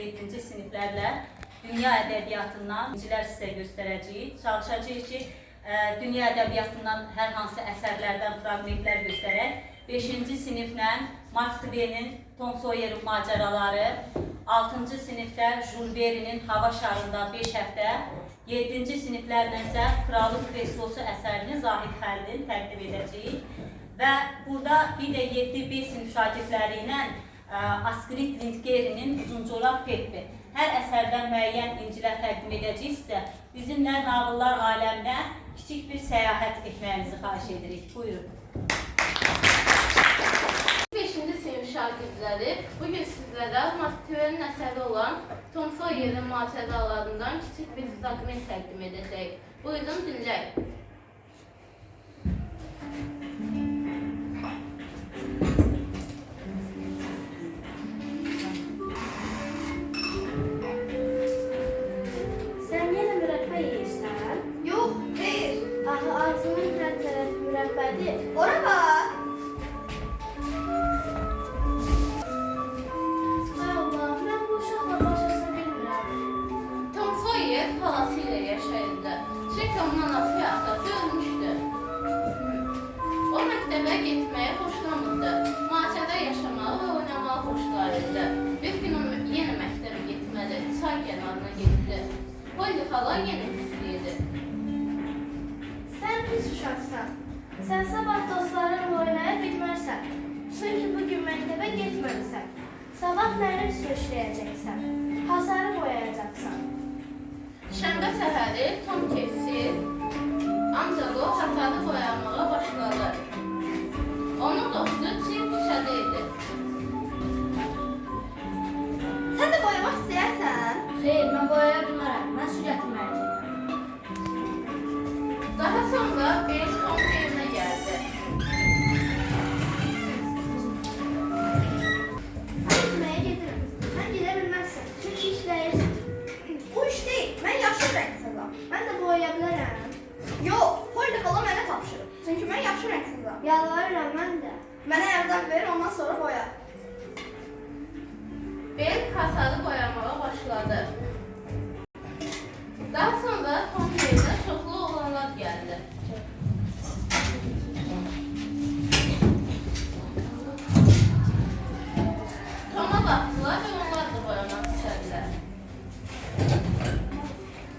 7-ci siniflərlə dünya ədəbiyyatından incilər sizə göstərəcəyik. Çalışacağıq ki, dünya ədəbiyyatından hər hansı əsərlərdən fragmentlər göstərək. 5-ci siniflə Mark Twain'in Tom Sawyer'in macəraları, 6-cı sinifdə Jules Verne'in Hava şarında 5 həftə, 7-ci siniflərlə isə Kralın Kreslosu əsərini Zahid Xəlilin təqdim edəcəyik. Və burada bir də 7-B sinif şagirdləri ilə Astrid Lindgren'in Uzuncoraq Peppi. Hər əsərdən müəyyən incilər təqdim edəcəyiksə, bizimlə nağıllar aləminə kiçik bir səyahət etməyinizi xahiş edirik. Buyurun. 5-ci sinif şagirdləri bugün sizlərə Mark Twain'in əsəri olan Tom Sawyer'in macəralarından kiçik bir fragment təqdim edəcək. Buyurun, dinləyək. Sən yenə mürəbbə yeyirsən? Yox, xeyr. Axı ağzının hər tərəfi mürəbbədir. Ora bax. Ay Allah, mən bu uşaqla başlasa bilmirəm. Tom Sawyer xalası ilə yaşayırdı. Çünki onun anası və atası ölmüşdü. O məktəbə getməyi xoşlamırdı. Macəra yaşamağı və oynamağı xoşlayırdı. Bir gün o yenə məktəbə getməli, çay kənarına getdi. Polly xala yenə istəyirdi. Sən pis uşaqsan. Sən sabah dostlarınla oynaya bilmərsən. Çünki bugün məktəbə getməlisən. Sabah mənim söşləyəcəksən. Hasarı boyayacaqsan. Şənbə səhəri Tom kefsiz, ancaq o hasarı boyamağa başladı. Onun dostu Jim küçədə idi. Sən də boyamaq istəyərsən? Xeyr, mən boyaya bilmərəm. Mən su gətirməyəcəyəm. Daha sonra Bill Tom'un evinə gəldi. Mən üzməyə gedirəm. Sən gedə bilməzsən. Çünki işləyirsən. Bu iş deyil. Mən yaxşı rəqsizam. Mən də boyaya bilərəm. Yox, Polly xala mənə tapşırıb. Çünki mən yaxşı rəqsizam. Yalvarıram mən də. Mənə ərzaq ver, ondan sonra boya. Bill hasarı boyamağa başladı. Daha sonra Tom'un evinə çoxlu oğlanlar gəldi. Tom'a baxdılar və onlar da boyamaq istədilər.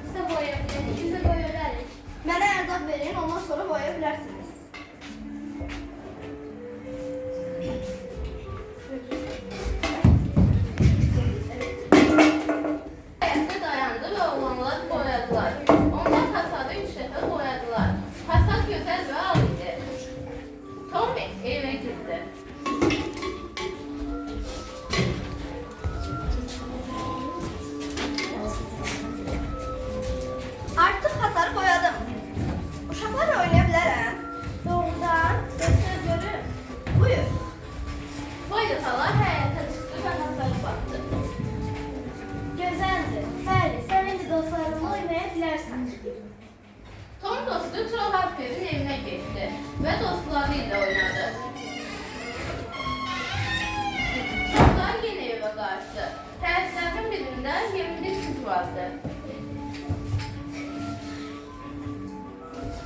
Biz də boyaya bilərik. Biz də boya ölərik. Mənə ərzaq verin, ondan sonra boya bilərsiniz. Həyətdə dayandı və oğlanlar boyadılar. Onlar hasarı 3 dəfə boyadılar. Hasar gözəl və al idi. Tommy evə girdi. Artıq hasarı boyadım. Uşaqlarla oynaya bilərəm. Doğrudan göstər görüm. Buyur. Polly xala həyətə çıxdı və hasara baxdı. Gözəldir. Bəli, sən indi dostlarınla oynaya bilərsən. Tom dostu Joe Harper'in evinə getdi və dostları ilə oynadı. Sonra yenə evə qayıtdı. Həyətlərin birində 21 kız vardı.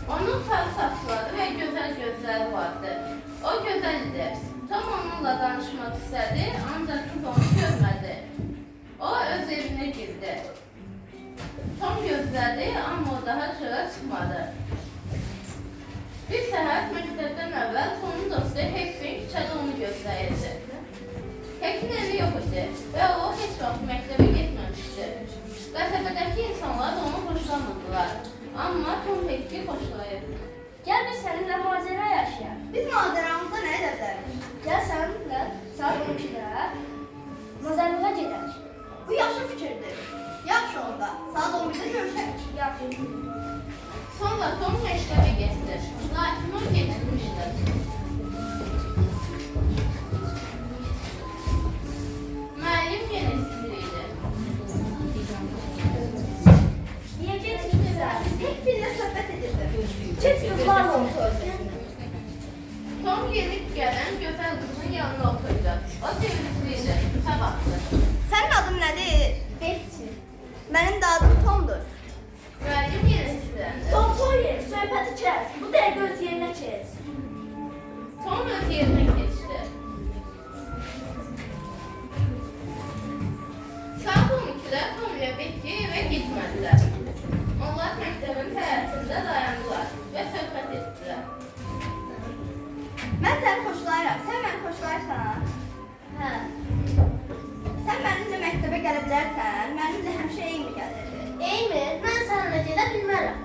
Onun sarı saçları və gözəl gözləri vardı. O gözəl idi. Tom onunla danışmaq istədi, ancaq kız onu görmədi. O öz evinə girdi. Tom gözlədi, amma o daha çölə çıxmadı. Bir səhər məktəbdən əvvəl Tomun dostu Hekkin küçədə onu gözləyirdi. Hekkin evi yox idi və o heç vaxt məktəbə getməmişdi. Qəsəbədəki insanlar onu xoşlamırdılar. Amma Tom Hekki xoşlayırdı. Gəl biz səninlə macəra yaşayaq. Biz macəramızda nə edə bilərik? Gəl səninlə saat 12-də mazarlığa gedək. Bu yaxşı fikirdir. Yaxşı onda. Saat 11-də görüşək. Yaxşı. Sonra Tom məktəbə getdi. Lakin o gecikmişdi. Müəllim yenə istəyirdi. Niyə gecikmirsən? Hekkinlə söhbət edirdi. Get qızlarla otur. Tom gedib gələn gözəl qızın yanına oturdu. O sevincliydi. Üzə baxdı. Sənin adın nədir? bilərsən? Mənimlə həmişə eyni gəlirdi. Eymir, mən səninlə gedə bilmərəm.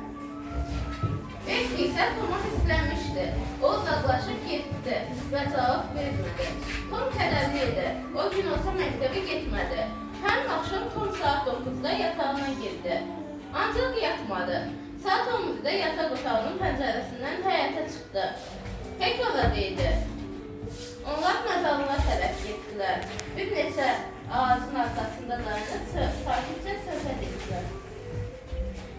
Bekki isə Tomu hisslənmişdi. O uzaqlaşıb getdi və cavab vermədi. Tom kədərli idi. O gün olsa məktəbə getmədi. Həmin axşam Tom saat 9-da yatağına girdi. Ancaq yatmadı. Saat 11-də yataq otağının pəncərəsindən həyətə çıxdı. Hek orada idi. Onlar məzarlığa tərəf getdilər. Bir neçə ağacın arxasında dayanıb sakitcə söhbət etdilər.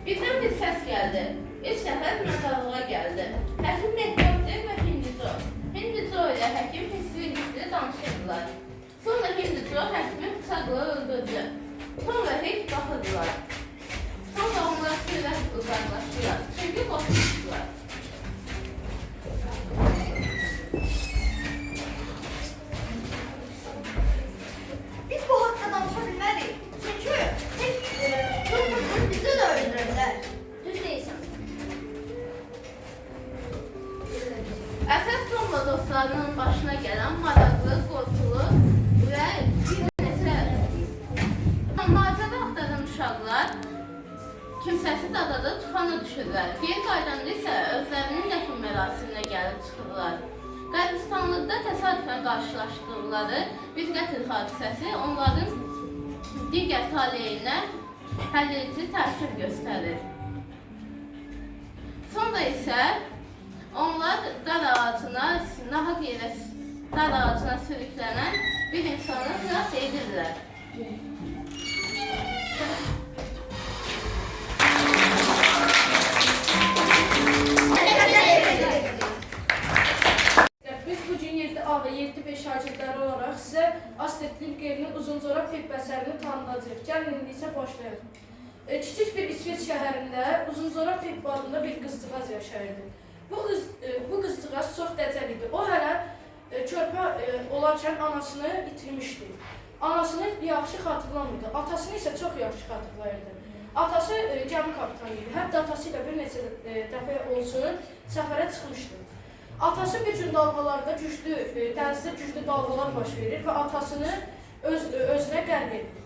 Birdən bir səs gəldi. İlk səfər məzarlığa gəldi. Həkim Mehtabdir və Hindico. Hindico ilə həkim hisli danışırdılar. Sonra Hindico həkimi bıçaqla öldürdü. Tom və Hek baxırdılar. Sonra onlar sürət uzaqlaşdılar. Çünki qorxmuşdular. Biz bu haqda danışa bilmərik. Çünki bizi də öldürürlər. Düz deyirsən. Əsas Tomla dostlarının başına gələn maraqlı, qorxulu və bir neçə macəra axtaran uşaqlar kimsəsiz adada tufana düşürlər. Geri qaydanda isə özlərinin dəfn mərasiminə gəlib çıxırlar. Qəbristanlıqda təsadüfən qarşılaşdıqları bir qətl hadisəsi onların digər taleyinə həlledici təsir göstərir. Sonra isə onlar dar ağacına sürüklənən bir insanı xilas edirlər. Biz bugün 7A ve 7B şagirdləri olaraq sizə Astrid Lindgren'in Uzuncoraq Pip əsərini tanıdacağıq. Gəlin indi isə başlayalım. Kiçik bir İsveç şəhərində Uzuncoraq Pip adında bir qızcığaz yaşayırdı. Bu qızcığaz çox dəcəl idi. O hələ körpə olarkən anasını itirmişdi. Anasını yaxşı xatırlamırdı. Atasını isə çox yaxşı xatırlayırdı. Atası gəmi kapitanı idi. Hətta atası ilə bir neçə dəfə olsun səfərə çıxmışdı. Atası bir gün dalğalarda dənizdə güclü dalğalar baş verir və atasını özünə qərq edir.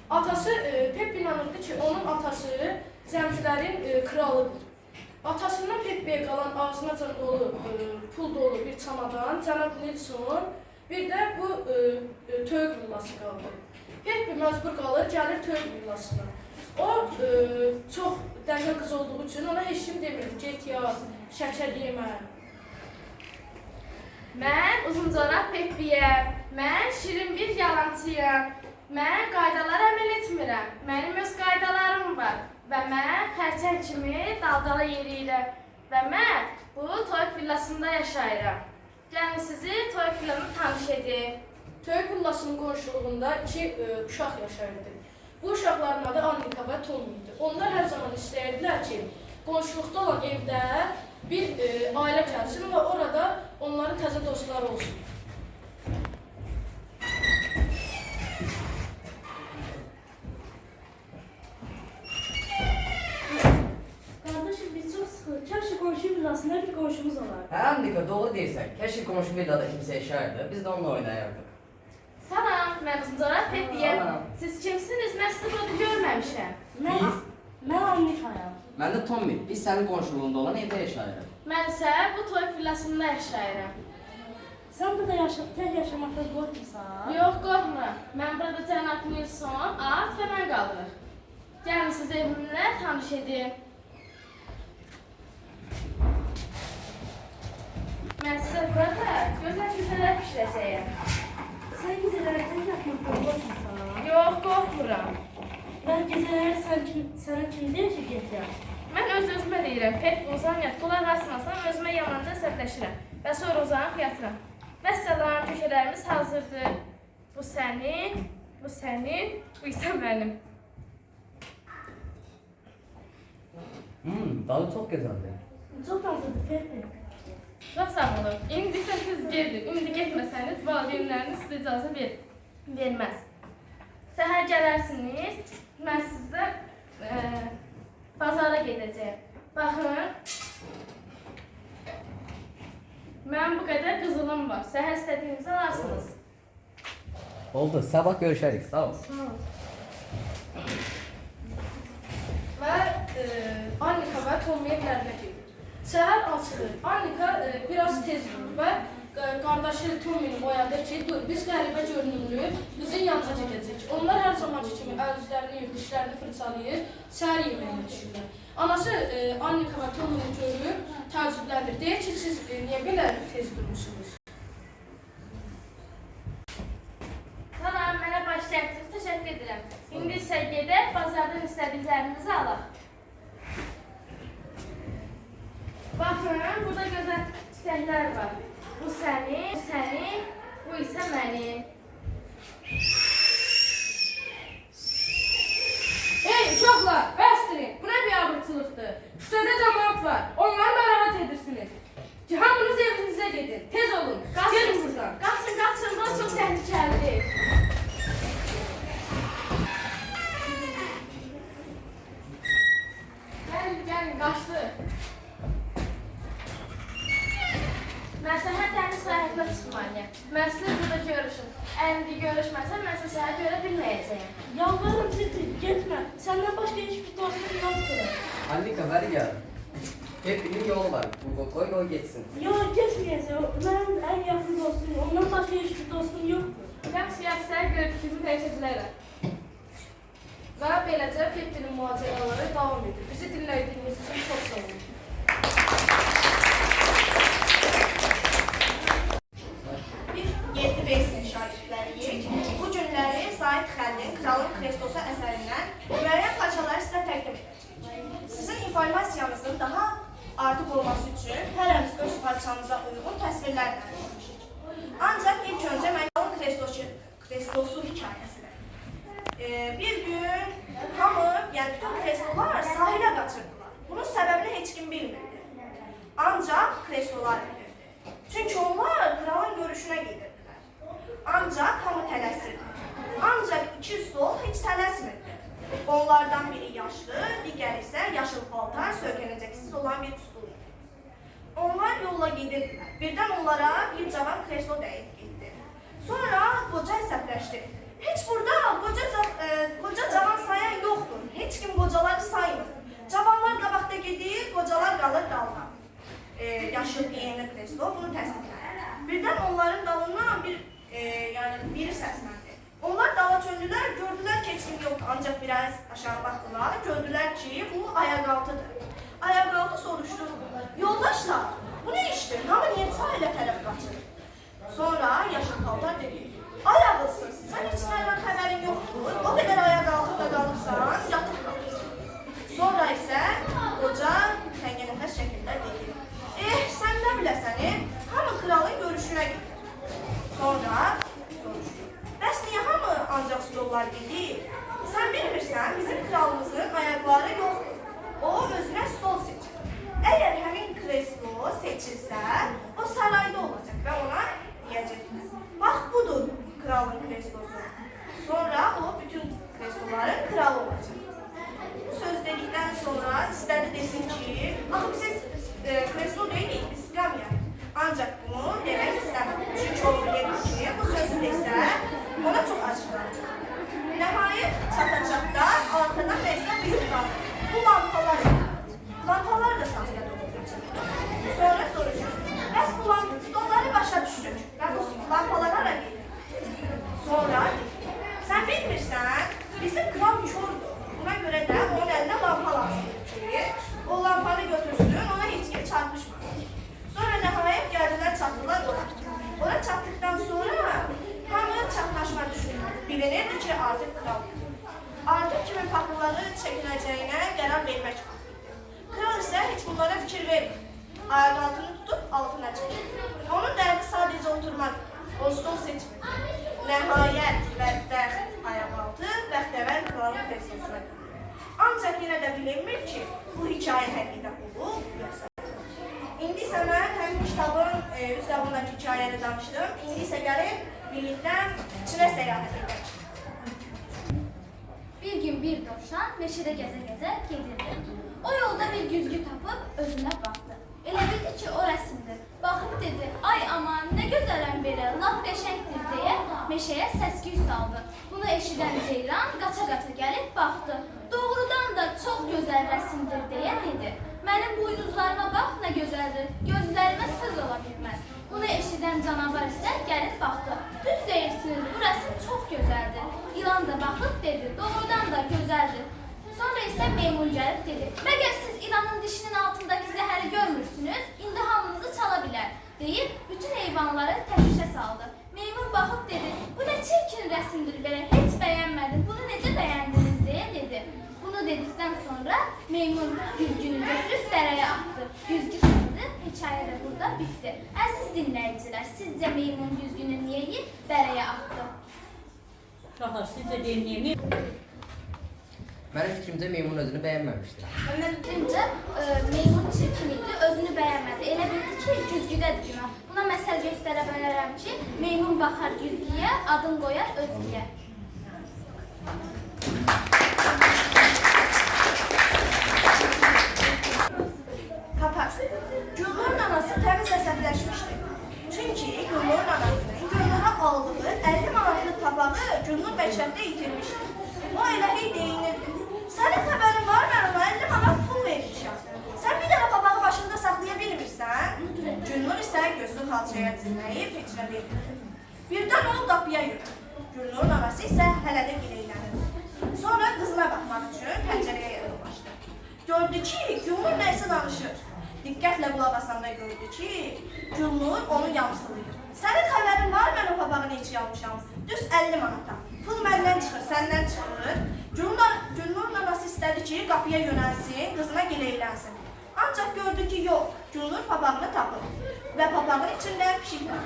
Atası Pep inanırdı ki, onun atası zəncilərin kralıdır. Atasından Peppiyə qalan ağzınacan dolu, pul dolu bir çamadan, cənab Nilsson, bir də bu töyük villası qaldı. Peppi məcbur qalır, gəlir töyük villasına. O çox dəmir qız olduğu üçün ona heç kim demirdi, get yaz, şəkər yemə. Mən Uzuncoraq Peppiyəm. Mən şirin bir yalançıyam. Mən qaydalara əməl etmirəm. Mənim öz qaydalarım var. Və mən xərçəng kimi daldalı yeriyirəm. Və mən bu toy villasında yaşayıram. Gəlin sizi toy villanı tanış edim. Töyük villasının qonşuluğunda iki uşaq yaşayırdı. Bu uşaqların adı Annika və Tom idi. Onlar hər zaman istəyirdilər ki, qonşuluqda olan evdə bir ailə gəlsin və orada onların təzə dostları olsun. Kardeşim biz çok sıkıldık. Keşke komşu villasında bir komşumuz olardı. Hə, Annika, doğru deyirsən. Keşke qonşu villada kimsə yaşayırdı. Biz də onunla oynayardıq. Salam, mən Uzuncoraq Peppiyəm. Salam. Siz kimsiniz? Mən sizi burada görməmişəm. Ben Annika'yım. Mən də Tommy. Biz sənin qonşuluğunda olan evdə yaşayırıq. Mən isə bu toy villasında yaşayıram. Sen burada tek yaşamakta korkmuyorsan. Yox, qorxmuram. Mən burada cənab Nilsson, at və mən qalırıq. Gəlin sizi evimlə tanış edim. Mən sizə burada gözəl güzələr pişirəcəyəm. Sen geceleri tek yatmakta korkmuyorsan. Yox, qorxmuram. Ben geceleri sana kim diye ki git ya. Mən öz-özümə deyirəm, Pep uzan yat, qulaq asmasam özümə yamanca əsəbləşirəm və sonra uzanıb yatıram. Vəssalam, köşələrimiz hazırdır. Bu sənin, bu isə mənim. Dalı çox gözəldir. Çok tatlıdır Ferdi. Çox sağ olun. İndi isə siz gedin. İndi getməsəniz valideynləriniz sizə icazə verməz. Səhər gələrsiniz, mən sizdə bazara gedəcəyəm. Baxın, mən bu qədər qızılım var. Səhər istədiyinizi alarsınız. Oldu, sabah görüşərik. Sağ ol. Sağ ol. Və Annika və Tommy evlərinə gedir. Səhər açılır. Annika biraz tez durur və qardaşı Tommy'ni oyadır ki, dur, biz qəribə görünümlü qızın yanına gedəcək. Onlar hər zamanki kimi əl-üzlərini yuyur, dişlərini fırçalayır, səhər yeməyinə düşürlər. Anası Annika və Tommy'ni görür, təəccüblənir. Deyir ki, siz niyə belə tez durmuşsunuz? Salam, mənə başlayacağınız təşəkkür edirəm. İndi isə gedək, bazardan istədiklərinizi alaq. Baxın, burada gözəl çiçəklər var. Bu sənin, bu isə mənim. Hey uşaqlar, bəsdirin, bu nə bir abırçılıqdır? Küçədə cəmaat var, onları narahat edirsiniz. Ki, hamınız evinizə gedin, tez olun, gelin buradan. Qaçın, bu çox təhlükəlidir. Gəlin, qaçdı. Məsləhət dəniz sahibinə çıxmalıyam. Mən sizlə burada görüşüm. Əndi görüşməsəm, mən sizə səhər görə bilməyəcəyim. Yalvarırım Titi, getmə. Səndən başqa heç bir dostum yoxdur. Annika ver gel. Hepinin yolu var. Koy geçsin. Yox, getməyəcək. Mənim ən yaxın dostum, ondan başqa heç bir dostum yoxdur. Yaxşı, səhər görüşümü təşəkkürlər. Və beləcə Peppinin mühaciraları davam edir. Bizi dinlədiyiniz üçün çox sağ olun. Biz 7-5 sin şagirdləriyik. Bu günləri Zahid Xəlilin Kralın Kreslosu əsərindən müəyyən parçaları sizə təqdim edəcəyik. Sizin informasiyanızın daha artıq olması üçün hərəmiz öz parçamıza uyğun təsvirlər vermişik. Ancaq ilk öncə mən Kralın Kreslosu hekayəsidir. Bir gün hamı, yəni bütün kreslolar sahilə qaçırdılar. Bunun səbəbini heç kim bilmirdi. Ancaq kreslolar bilirdi. Çünki onlar kralın görüşünə gedirdilər. Ancaq hamı tələsirdi. Ancaq iki stol heç tələsmirdi. Onlardan biri yaşlı, digəri isə yaşıl paltar, söykənəcəksiz olan bir stol idi. Onlar yolla gedirdilər. Birdən onlara bir cavan kreslo dəyib getdi. Sonra qoca əsəbləşdi. Heç burada qoca cavan sayan yoxdur. Heç kim qocaları saymır. Cavanlar qabaqda gedir, qocalar qalır dalda. Yaşıl giyinli kreslo bunu təsdiqləyir. Birdən onların dalından biri səsləndi. Onlar dala döndülər, gördülər ki, heç kim yoxdur. Ancaq biraz aşağı baxdılar, gördülər ki, bu ayaqaltıdır. Ayaqaltı soruşdu. Yoldaşlar, bu nə işdir? Hamı niyə sahilə tərəf qaçır? Sonra yaşıl paltar dedi. Ay ağılsız, sən heç nədən xəbərin yoxdur. O qədər ayaq altında qalırsan, yatıb qalırsan. Sonra isə qoca təngənəfəs şəkildə dedi. Sən nə biləsən, hamı kralın görüşünə gedir. Sonra soruşdu. Bəs niyə hamı ancaq stollar gedir? Sən bilmirsən, bizim kralımızın ayaqları yoxdur. O özünə stol seçir. Əgər həmin kreslo seçilsə, o sarayda olacaq və ona deyəcəklər. Bax, budur kralın kreslosu. Sonra o bütün kresloların kralı olacaq. Bu söz dedikdən sonra istədi desin ki, axı biz kreslo deyilik, biz istəməyək. Ancaq bunu demək istəmir. Çünki o bilir ki, bu sözü desə, ona çox acıqlanacaq. Nəhayət çata-çatda arxadan nəsə bir qalır. Bu lampalar Lampalar da sahilə dolduracaq. Sonra soruşur. Bəs bu stolları başa düşdük və bu lampalar hara gedir? Sonra sən bilmirsən, bizim kral kördür. Buna görə də onun əlində lampa lazımdır ki, o lampanı götürsün, ona heç kim çarpışmasın. Sonra nəhayət gəldilər, çatdılar ora. Ora çatdıqdan sonra hamı çatlaşma düşünür. Bilinirdi ki, artıq kral. Artıq kimin paxılları çəkinəcəyinə qərar vermək var. Kral isə heç bunlara fikir vermir. Ayaq altını tutup altına çəkir. Onun dərdi sadəcə oturmaq. O stol seçmir. Nəhayət bəxtəvər ayaq altı bəxtəvər kralın kreslosuna gedir. Ancaq yenə də bilinmir ki, bu hikayə həqiqət olub, yoxsa. İndi isə mən həmin kitabın üzərindəki hikayəni danışdım. İndi isə gəlib birlikdə Çinə səyahət edək. Bir gün bir dovşan meşədə gəzə-gəzə gedirdi. O yolda bir güzgü tapıb özünə baxdı. Elə bildi ki, o rəsmdir. Baxıb dedi, ay aman, nə gözələm belə, lap qəşəngdir deyə meşəyə səs-küy saldı. Bunu eşidən ceylan qaça-qaça gəlib baxdı. gözəl rəsmdir deyə dedi. Mənim buynuzlarıma bax nə gözəldir, gözlərimə söz ola bilməz. Bunu eşidən canavar isə gəlib baxdı. Düz deyirsiniz, bu rəsm çox gözəldir. İlan da baxıb dedi, doğrudan da gözəldir. Sonra isə meymun gəlib dedi, məgər siz ilanın dişinin altındakı zəhəri görmürsünüz, indi hamınızı çala bilər, deyib bütün heyvanları təşvişə saldı. Meymun baxıb dedi, bu nə çirkin rəsmdir belə, heç bəyənmədim, bunu necə bəyəndiniz deyə dedi. Bunu dedikdən sonra meymun güzgünü götürüb dərəyə atdı. Güzgü sındı, hekayə də burada bitdi. Əziz dinləyicilər, sizcə meymun güzgünü niyə yiyib dərəyə atdı? Uşaqlar, sizcə deyim niyə? Mənim fikrimcə meymun özünü bəyənməmişdi. Mənim fikrimcə meymun çirkin idi, özünü bəyənmədi. Elə bildi ki, güzgüdədir günah. Buna məsəl göstərə bilərəm ki, meymun baxar güzgüyə, adın qoyar özgüyə. Papaq. Güllürün anası təmiz əsəbləşmişdi. Çünki Güllürün anasının Güllürə aldığı 50 manatlıq papağı Güllür məktəbdə itirmişdi. O elə hey deyinirdi. Sənin xəbərin var, mən ona 50 manat pul vermişəm. Sən bir dənə papağı başında saxlaya bilmirsən? Güllür isə gözünü xalçaya dinləyib heçrə verdi. Birdən o qapıya yürüdü. Güllürün anası isə hələ də gileylənirdi. Sonra qızına baxmaq üçün pəncərəyə yaxınlaşdı. Gördü ki, Güllür nəysə danışır. Diqqətlə qulaq asanda gördü ki, Güllür onu yamsılayır. Sənin xəbərin var, mən o papağı neçə almışam? Düz 50 manata. Pul məndən çıxır, səndən çıxır. Güllürün anası istədi ki, qapıya yönəlsin, qızına gileylənsin. Ancaq gördü ki, yox, Güllür papağını tapır və papağın içindən pişik var.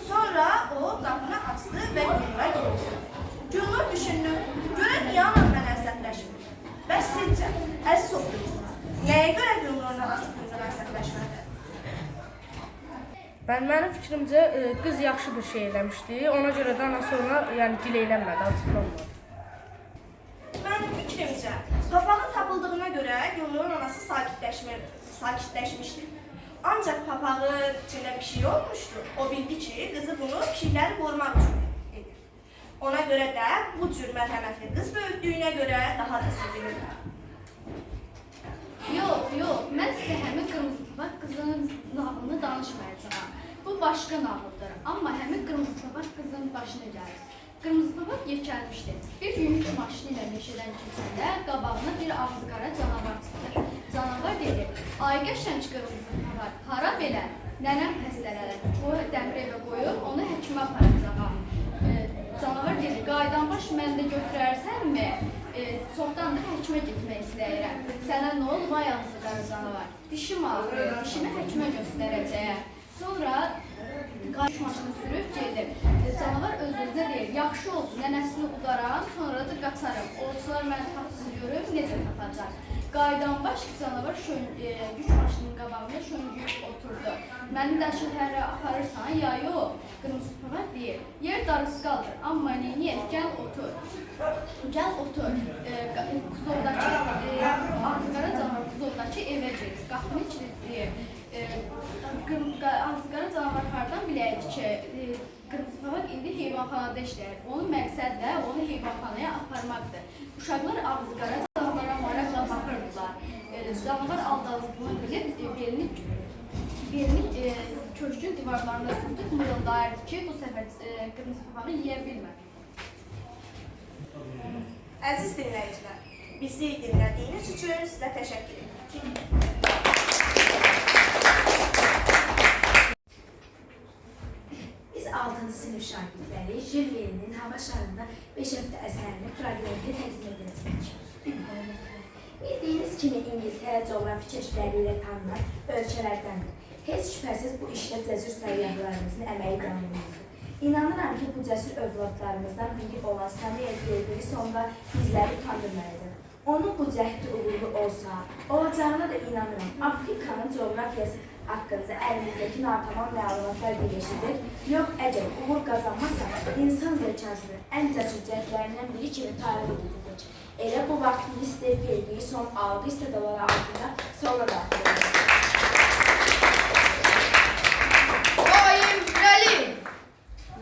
Sonra o qapını açdı və Güllürə getdi. Güllür düşündü, görə niyə anam mənə əsəbləşmir? Bəs sizcə, əziz oxuyucular, nəyə görə Güllürün anası qızına əsəbləşmədi? Mənim fikrimcə qız yaxşı bir şey eləmişdi. Ona görə də anası ona gileylənmədi, acıqlanmadı. Mənim fikrimcə, papağın tapıldığına görə Güllürün anası sakitləşmişdi. Ancaq papağın içində pişik olmuşdu. O bildi ki, qızı bunu pişikləri qorumaq üçün edir. Ona görə də bu cür mərhəmətli qız böyüdüyünə görə daha da sevinirlər. Yox, mən sizə həmin qırmızı papaq qızın nağılını danışmayacağam. Bu başqa nağıldır, amma həmin qırmızı papaq qızın başına gəlir. Qırmızı papaq yekəlmişdi. Bir gün yük maşını ilə meşədən keçəndə qabağına bir ağzı qara canavar çıxdı. Canavar dedi, ay qəşəng qırmızı papaq, hara belə? Nənəm xəstələnir. O dəmir evə qoyub, onu həkimə aparacağam. Canavar dedi, qaydanbaş məndə götürərsənmi? Çoxdandır həkimə getmək istəyirəm. Sənə nə olub, ay ağzı qara canavar? Dişim ağrır, dişimi həkimə göstərəcəyəm. Sonra qayış maşını sürüb gedir. Canavar öz-özünə deyir, yaxşı oldu, nənəsini udaram, sonra da qaçarım. Oğuzlar məni tapsız görüb, necə tapacaq? Qaydanbaş canavar yük maşının qabağında şöngüyüb oturdu. Məni də şəhərə aparırsan, ya yox? Qırmızı papaq deyir, yer darısqaldır, amma neyniyək, gəl otur. Gəl otur. Quzoldakı, ağzıqara canavar quzoldakı evə gedir, qapını kilitləyir. Ağzıqara canavar hardan biləyik ki, qırmızı papaq indi heyvanxanada işləyir. Onun məqsəd də onu heyvanxanaya aparmaqdır. Uşaqlar ağzıqara canavarlara maraqla baxırdılar. Canavar aldadığını bilib, belini köşkün divarlarına sürtüb mırıldayırdı ki, bu səfər qırmızı papağı yeyə bilmədi. Əziz dinləyicilər, bizi dinlədiyiniz üçün sizə təşəkkür ederim. Biz 6-cı sinif şagirdləri Jules Verne'in Hava şarında 5 həftə əsərini fraqmentdə təqdim edəcəyik. Bildiyiniz kimi İngiltərə coğrafi keşfləri ilə tanınan ölkələrdəndir. Heç şübhəsiz bu işdə cəsur səyyahlarımızın əməyi qanunludur. İnanıram ki, bu cəsur övladlarımızdan biri olan Samuel Berberi sonunda bizləri utandırmalıdır. Onun bu cəhdi uğurlu olsa, olacağına da inanıram. Afrikanın coğrafiyası haqqında əlimizdəki natamam məlumatlar birləşəcək. Yox, əgər uğur qazanmazsa, insan zəkasının ən cəsur cəhdlərindən biri kimi tarix edəcək. Elə bu vaxt Mr. Berberi son $600 altında sonra daxil.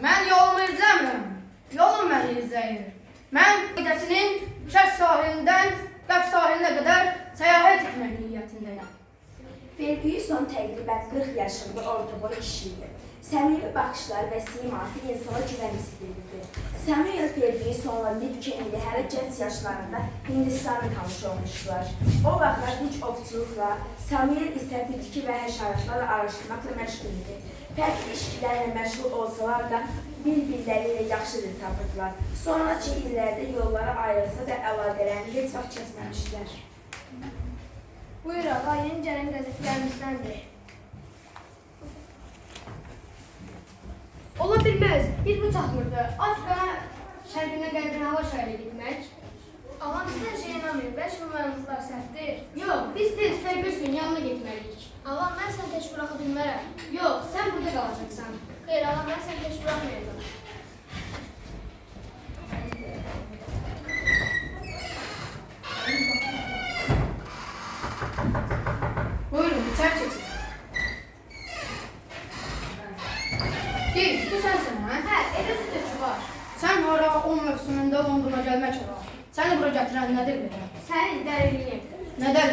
Mən yolumu izləmirəm, yolum məni izləyir. Mən qidəsinin şərq sahilindən qərb sahilinə qədər Ferguson təqribən 40 yaşında orta boy kişi idi. Səmimi baxışlar və siması insana güvən istəyirdi. Samuel Fergusonla Ned Kennedy hələ gənc yaşlarında Hindistanı tanış olmuşdular. O vaxtlar güc ovçuluqla, Samuel isə bitki və həşəratlarla araşdırmaqla məşğul idi. Fərqli işkilərlə məşğul olsalar da bir-birləri ilə yaxşı dil tapırdılar. Sonraki illərdə yollara ayrılsa da əlaqələrini heç vaxt kəsməmişdilər. Buyur ağa, yeni gələn qəzetlərimizdəndir. Ola bilməz, biz bu çatmırdı. Afrikana, şərqinə, qərbinə hava şəhəri gitmək. Ağam sizə şey inanmıyor, bəlkə bu məlumatlar səhvdir. Yox, biz tez Ferguson yanına getməliyik. Ağam, mən səni tək buraxa bilmərəm. Yox, sən burada qalacaqsan. Xeyr, ağam, mən səni tək buraxmayacağım. Buyurun, içeri geçin. Değil, bu sensin ha? Hə, elə sütü var. Sen hara 10 mövsümündə Londona gəlmək olar. Səni bura gətirən nədir belə? Sənin dəliliyin. Nədən?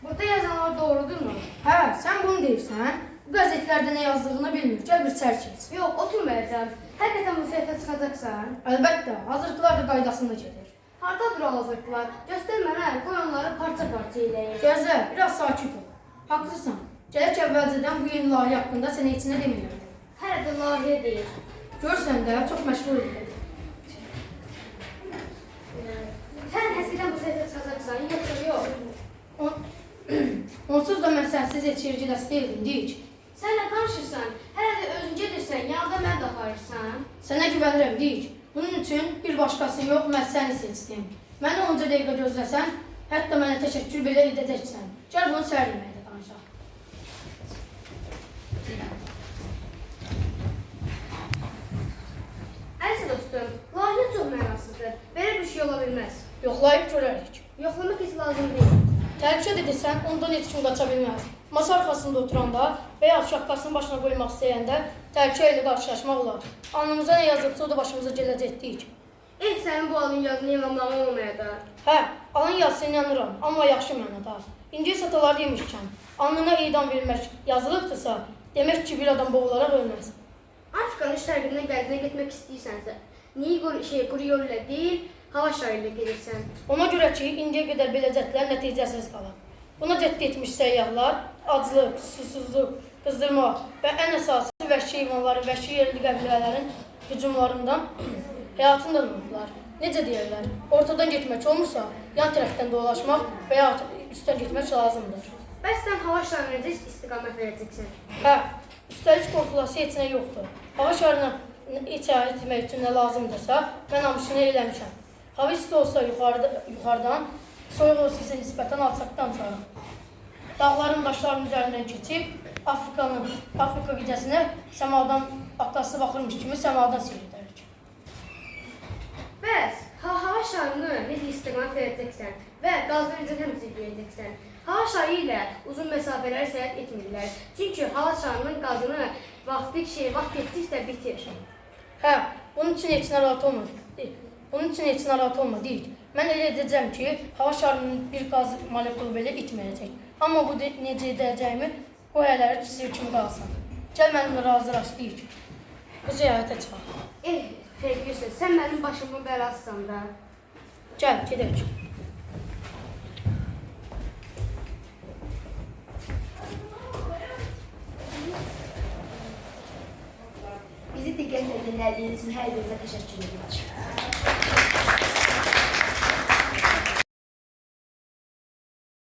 Burada yazanlar doğrudurmu? Hə, sən bunu deyirsən. Bu qəzetlərdə nə yazdığını bilmir. Gəl bir içeri geç. Yox, oturmayacağım. Həqiqətən bu səhifə çıxacaqsan. Əlbəttə, hazırlıqlar da qaydasında gedir. Hardadır o hazırlıqlar? Göstər mənə, qoy onları parça-parça eləyim. Gəzə, biraz sakit ol. Haqlısan. Gələk əvvəlcədən bu yeni layihə haqqında sənə heç nə deməyirdim. Hələ də layihə deyil. Görsən də çox məşğul edir. Sən həqiqətən bu səhifə çıxacaqsan, yoxsa yox? Onsuz da mən sənsiz heç yer gedəsi deyildim, deyik. Sən nə danışırsan? Hələ də özün gedirsən, yanında mən də aparırsan. Sənə güvənirəm, deyik. Bunun üçün bir başqası yox, mən səni seçdim. Məni 10 dəqiqə gözləsən, hətta mənə təşəkkür belə edəcəksən. Gəl bunu səhər yeməkdə danışaq. Əziz dostum, layihə çox mənasızdır. Belə bir şey ola bilməz. Yoxlayıb görərik. Yoxlamaq heç lazım deyil. Təhlükə dedirsən, ondan heç kim qaça bilməz. Masa arxasında oturanda və ya şapkasını başına qoymaq istəyəndə təhlükə ilə qarşılaşmaq olar. Alnımıza nə yazıbsa o da başımıza gələcək deyik. Sənin bu alın yazını inanmağın olmayacaq. Hə, alın yazısına inanıram, amma yaxşı mənada. İngilis atalar demişkən, alnına idam vermək yazılıbdırsa, demək ki bir adam boğularaq ölməz. Afrikanın şərqindən qərbinə getmək istəyirsənsə, quru yol ilə deyil, hava şarı ilə gedirsən. Ona görə ki, indiyə qədər belə cəhdlər nəticəsiz qalır. Buna cəhd etmiş səyyahlar aclıq, susuzluq, qızdırma və ən əsası vəhşi heyvanların, vəhşi yerli qəbilələrin hücumlarından həyatından oldular. Necə deyirlər, ortadan getmək olmursa, yan tərəfdən dolaşmaq və ya üstdən getmək lazımdır. Bəs sən hava şarına necə istiqamət verəcəksən? Hə, üstəlik qorxulası heç nə yoxdur. Hava şarına itaət etmək üçün nə lazımdırsa, mən hamısını eləmişəm. Hava isti olsa yuxarıdan, soyuq olsa isə nisbətən alçaqdan çıxarıq. Dağların, daşların üzərindən keçib, Afrika qitəsinə səmadan atası baxırmış kimi səmadan seyr edərik. Bəs, hava şarını necə istiqamət verəcəksən və qazları necə təmizlik edəcəksən? Hava şarı ilə uzun məsafələri səyahət etmirlər. Çünki hava şarının qazını vaxt getdikcə bitir. Hə, bunun üçün heç narahat olma, deyil. Mən elə edəcəm ki, hava şarının bir qaz molekulu belə itməyəcək. Amma bu necə edəcəyimi qoyaları sir kimi qalsın. Gəl mənimlə razılaş, deyik. Bu səyahətə çıxaq. Ferguson, sən mənim başımın bəlasısan da. Gəl, gedək. Bizi diqqətlə dinlədiyiniz üçün hər birinizə təşəkkür edirik.